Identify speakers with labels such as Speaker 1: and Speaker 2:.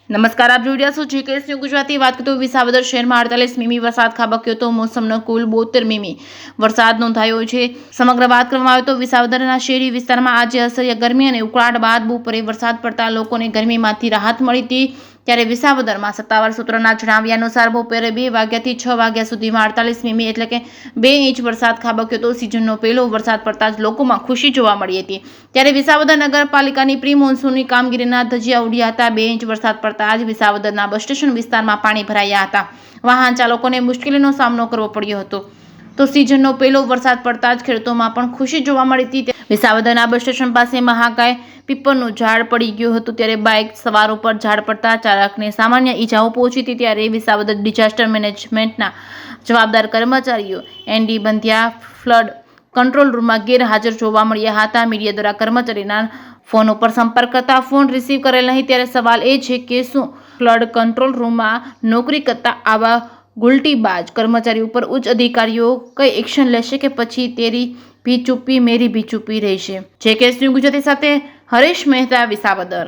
Speaker 1: નમસ્કાર, આપ જોઈ રહ્યા છો જીકેએસ ન્યૂઝ ગુજરાતી। વાત કરીએ તો વિસાવદર શહેરમાં 48 મીમી વરસાદ ખાબક્યો તો મોસમનો કુલ 72 મીમી વરસાદ નોંધાયો છે। સમગ્ર વાત કરવામાં આવે તો વિસાવદરના શહેરી વિસ્તારમાં આજે અસહ્ય ગરમી અને ઉકળાટ બાદ બપોરે વરસાદ પડતા લોકોને ગરમીમાંથી રાહત મળી હતી। ત્યારે વિસાવદરમાં સત્તાવાર સૂત્રોના જણાવ્યા અનુસાર બપોરે 2 વાગ્યાથી 6 વાગ્યા સુધીમાં 48 મીમી એટલે કે 2 ઇંચ વરસાદ ખાબક્યો તો સિઝનનો પહેલો વરસાદ પડતા જ લોકોમાં ખુશી જોવા મળી હતી। ત્યારે વિસાવદર નગરપાલિકાની પ્રી મોન્સૂનની કામગીરીના ધજિયા ઉડ્યા હતા। 2 ઇંચ વરસાદ પડતા જ વિસાવદરના બસ સ્ટેશન વિસ્તારમાં પાણી ભરાયા હતા। વાહન ચાલકોને મુશ્કેલીનો સામનો કરવો પડ્યો હતો। તો સિઝનનો પહેલો વરસાદ પડતા જ ખેડૂતોમાં પણ ખુશી જોવા મળી હતી। વિસાવદરના બસ સ્ટેશન પાસે મહાકાય પીપળનું ઝાડ પડી ગયું હતું। ત્યારે બાઇક સવાર ઉપર ઝાડ પડતા ચાલકને સામાન્ય ઈજાઓ પહોંચી હતી। ત્યારે વિસાવદર ડિઝાસ્ટર મેનેજમેન્ટના જવાબદાર કર્મચારીઓ એનડી બંધિયા ફ્લડ કંટ્રોલ રૂમમાં ગેરહાજર જોવા મળ્યા હતા। મીડિયા દ્વારા કર્મચારીના ફોન ઉપર સંપર્ક કરતા ફોન રિસીવ કરેલ નહીં। ત્યારે સવાલ એ છે કે શું ફ્લડ કંટ્રોલ રૂમમાં નોકરી કરતા આવા ગુલટીબાજ કર્મચારી ઉપર ઉચ્ચ અધિકારીઓ કઈ એક્શન લેશે કે પછી તેરી ભી ચૂપ્પી મેરી ભી ચૂપ્પી રહેશે? જીકેએસ ન્યૂઝ ગુજરાતી સાથે હરેશ મહેતા, વિસાવદર।